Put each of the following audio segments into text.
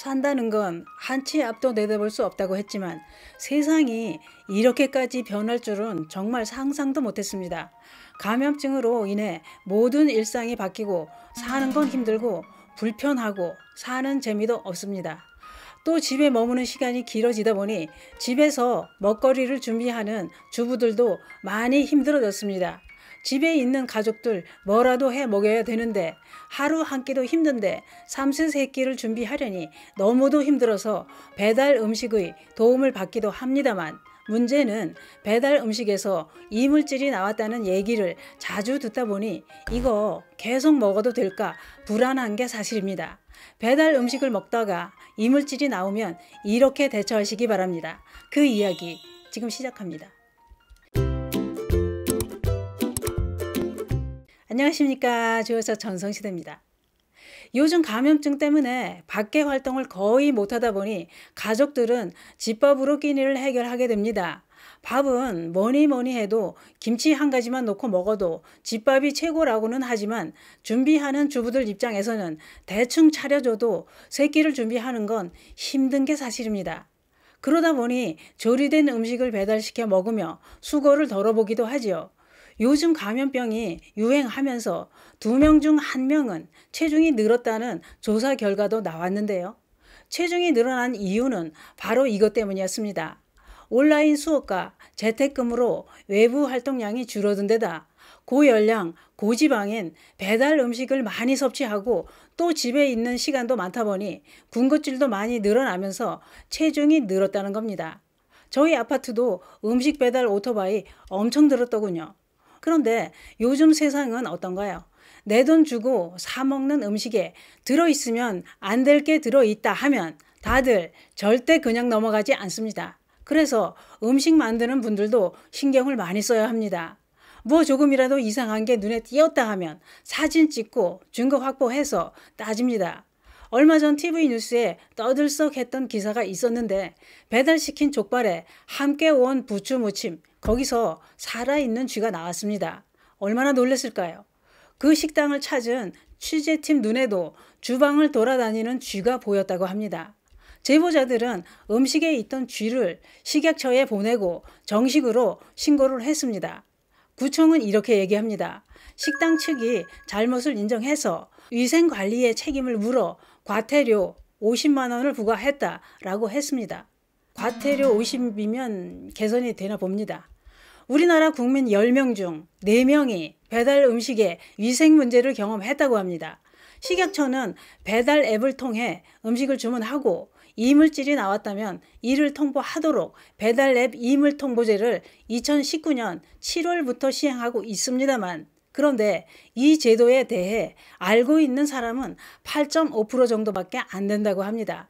산다는 건 한치 앞도 내다볼 수 없다고 했지만 세상이 이렇게까지 변할 줄은 정말 상상도 못했습니다. 감염증으로 인해 모든 일상이 바뀌고 사는 건 힘들고 불편하고 사는 재미도 없습니다. 또 집에 머무는 시간이 길어지다 보니 집에서 먹거리를 준비하는 주부들도 많이 힘들어졌습니다. 집에 있는 가족들 뭐라도 해 먹여야 되는데 하루 한 끼도 힘든데 삼시세끼를 준비하려니 너무도 힘들어서 배달 음식의 도움을 받기도 합니다만, 문제는 배달 음식에서 이물질이 나왔다는 얘기를 자주 듣다 보니 이거 계속 먹어도 될까 불안한 게 사실입니다. 배달 음식을 먹다가 이물질이 나오면 이렇게 대처하시기 바랍니다. 그 이야기 지금 시작합니다. 안녕하십니까, 주여사 전성시대입니다. 요즘 감염증 때문에 밖에 활동을 거의 못하다 보니 가족들은 집밥으로 끼니를 해결하게 됩니다. 밥은 뭐니 해도 김치 한 가지만 넣고 먹어도 집밥이 최고라고는 하지만 준비하는 주부들 입장에서는 대충 차려줘도 세 끼를 준비하는 건 힘든 게 사실입니다. 그러다 보니 조리된 음식을 배달시켜 먹으며 수고를 덜어보기도 하지요. 요즘 감염병이 유행하면서 2명 중 1명은 체중이 늘었다는 조사 결과도 나왔는데요. 체중이 늘어난 이유는 바로 이것 때문이었습니다. 온라인 수업과 재택근무로 외부 활동량이 줄어든 데다 고열량, 고지방인 배달 음식을 많이 섭취하고 또 집에 있는 시간도 많다 보니 군것질도 많이 늘어나면서 체중이 늘었다는 겁니다. 저희 아파트도 음식 배달 오토바이 엄청 늘었더군요. 그런데 요즘 세상은 어떤가요? 내 돈 주고 사 먹는 음식에 들어있으면 안 될 게 들어있다 하면 다들 절대 그냥 넘어가지 않습니다. 그래서 음식 만드는 분들도 신경을 많이 써야 합니다. 뭐 조금이라도 이상한 게 눈에 띄었다 하면 사진 찍고 증거 확보해서 따집니다. 얼마 전 TV 뉴스에 떠들썩했던 기사가 있었는데 배달시킨 족발에 함께 온 부추 무침, 거기서 살아있는 쥐가 나왔습니다. 얼마나 놀랐을까요? 그 식당을 찾은 취재팀 눈에도 주방을 돌아다니는 쥐가 보였다고 합니다. 제보자들은 음식에 있던 쥐를 식약처에 보내고 정식으로 신고를 했습니다. 구청은 이렇게 얘기합니다. 식당 측이 잘못을 인정해서 위생관리에 책임을 물어 과태료 50만 원을 부과했다라고 했습니다. 과태료 50이면 개선이 되나 봅니다. 우리나라 국민 10명 중 4명이 배달 음식에 위생 문제를 경험했다고 합니다. 식약처는 배달 앱을 통해 음식을 주문하고 이물질이 나왔다면 이를 통보하도록 배달 앱 이물 통보제를 2019년 7월부터 시행하고 있습니다만, 그런데 이 제도에 대해 알고 있는 사람은 8.5% 정도밖에 안 된다고 합니다.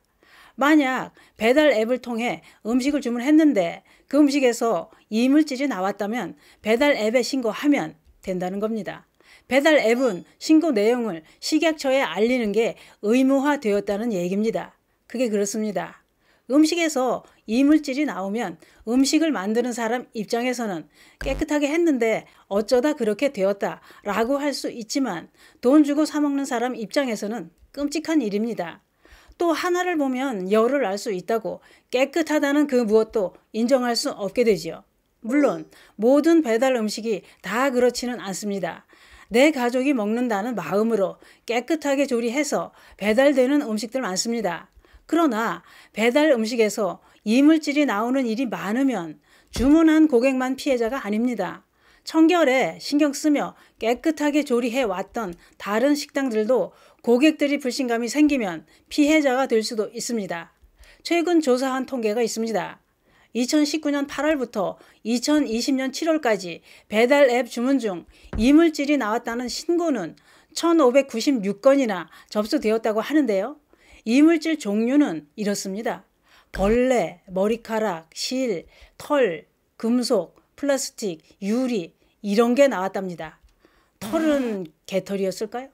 만약 배달 앱을 통해 음식을 주문했는데 그 음식에서 이물질이 나왔다면 배달 앱에 신고하면 된다는 겁니다. 배달 앱은 신고 내용을 식약처에 알리는 게 의무화되었다는 얘기입니다. 그게 그렇습니다. 음식에서 이물질이 나오면 음식을 만드는 사람 입장에서는 깨끗하게 했는데 어쩌다 그렇게 되었다라고 할 수 있지만 돈 주고 사 먹는 사람 입장에서는 끔찍한 일입니다. 또 하나를 보면 열을 알 수 있다고 깨끗하다는 그 무엇도 인정할 수 없게 되지요. 물론 모든 배달 음식이 다 그렇지는 않습니다. 내 가족이 먹는다는 마음으로 깨끗하게 조리해서 배달되는 음식들 많습니다. 그러나 배달 음식에서 이물질이 나오는 일이 많으면 주문한 고객만 피해자가 아닙니다. 청결에 신경 쓰며 깨끗하게 조리해 왔던 다른 식당들도 고객들이 불신감이 생기면 피해자가 될 수도 있습니다. 최근 조사한 통계가 있습니다. 2019년 8월부터 2020년 7월까지 배달 앱 주문 중 이물질이 나왔다는 신고는 1,596건이나 접수되었다고 하는데요. 이물질 종류는 이렇습니다. 벌레, 머리카락, 실, 털, 금속, 플라스틱, 유리 이런 게 나왔답니다. 털은 개털이었을까요?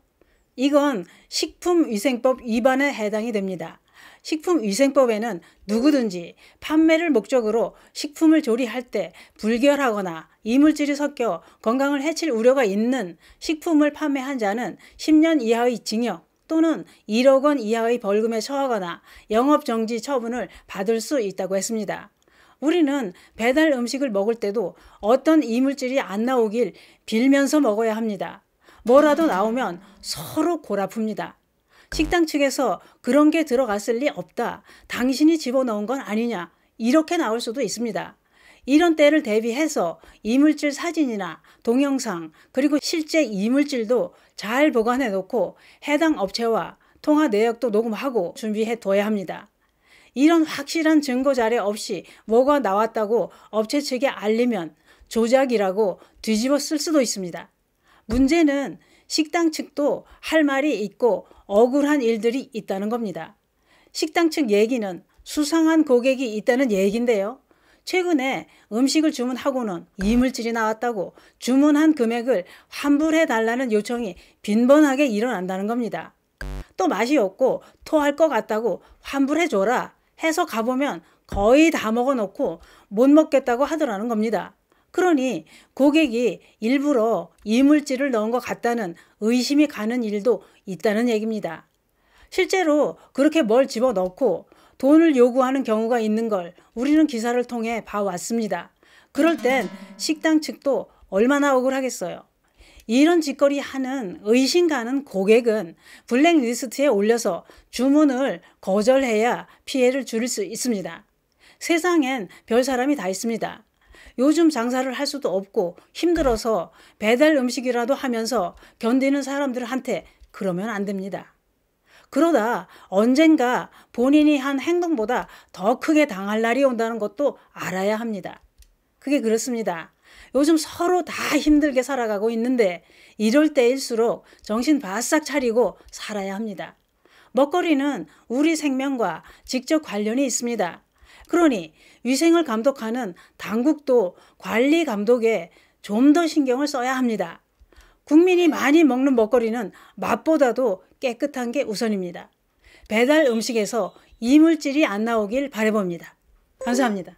이건 식품위생법 위반에 해당이 됩니다. 식품위생법에는 누구든지 판매를 목적으로 식품을 조리할 때 불결하거나 이물질이 섞여 건강을 해칠 우려가 있는 식품을 판매한 자는 10년 이하의 징역 또는 1억 원 이하의 벌금에 처하거나 영업정지 처분을 받을 수 있다고 했습니다. 우리는 배달 음식을 먹을 때도 어떤 이물질이 안 나오길 빌면서 먹어야 합니다. 뭐라도 나오면 서로 골 아픕니다. 식당 측에서 그런 게 들어갔을 리 없다. 당신이 집어넣은 건 아니냐. 이렇게 나올 수도 있습니다. 이런 때를 대비해서 이물질 사진이나 동영상 그리고 실제 이물질도 잘 보관해 놓고 해당 업체와 통화 내역도 녹음하고 준비해 둬야 합니다. 이런 확실한 증거 자료 없이 뭐가 나왔다고 업체 측에 알리면 조작이라고 뒤집어 쓸 수도 있습니다. 문제는 식당 측도 할 말이 있고 억울한 일들이 있다는 겁니다. 식당 측 얘기는 수상한 고객이 있다는 얘기인데요. 최근에 음식을 주문하고는 이물질이 나왔다고 주문한 금액을 환불해 달라는 요청이 빈번하게 일어난다는 겁니다. 또 맛이 없고 토할 것 같다고 환불해 줘라 해서 가보면 거의 다 먹어놓고 못 먹겠다고 하더라는 겁니다. 그러니 고객이 일부러 이물질을 넣은 것 같다는 의심이 가는 일도 있다는 얘기입니다. 실제로 그렇게 뭘 집어넣고 돈을 요구하는 경우가 있는 걸 우리는 기사를 통해 봐왔습니다. 그럴 땐 식당 측도 얼마나 억울하겠어요. 이런 짓거리 하는 의심 가는 고객은 블랙리스트에 올려서 주문을 거절해야 피해를 줄일 수 있습니다. 세상엔 별 사람이 다 있습니다. 요즘 장사를 할 수도 없고 힘들어서 배달 음식이라도 하면서 견디는 사람들한테 그러면 안 됩니다. 그러다 언젠가 본인이 한 행동보다 더 크게 당할 날이 온다는 것도 알아야 합니다. 그게 그렇습니다. 요즘 서로 다 힘들게 살아가고 있는데 이럴 때일수록 정신 바싹 차리고 살아야 합니다. 먹거리는 우리 생명과 직접 관련이 있습니다. 그러니 위생을 감독하는 당국도 관리 감독에 좀 더 신경을 써야 합니다. 국민이 많이 먹는 먹거리는 맛보다도 깨끗한 게 우선입니다. 배달 음식에서 이물질이 안 나오길 바라봅니다. 감사합니다.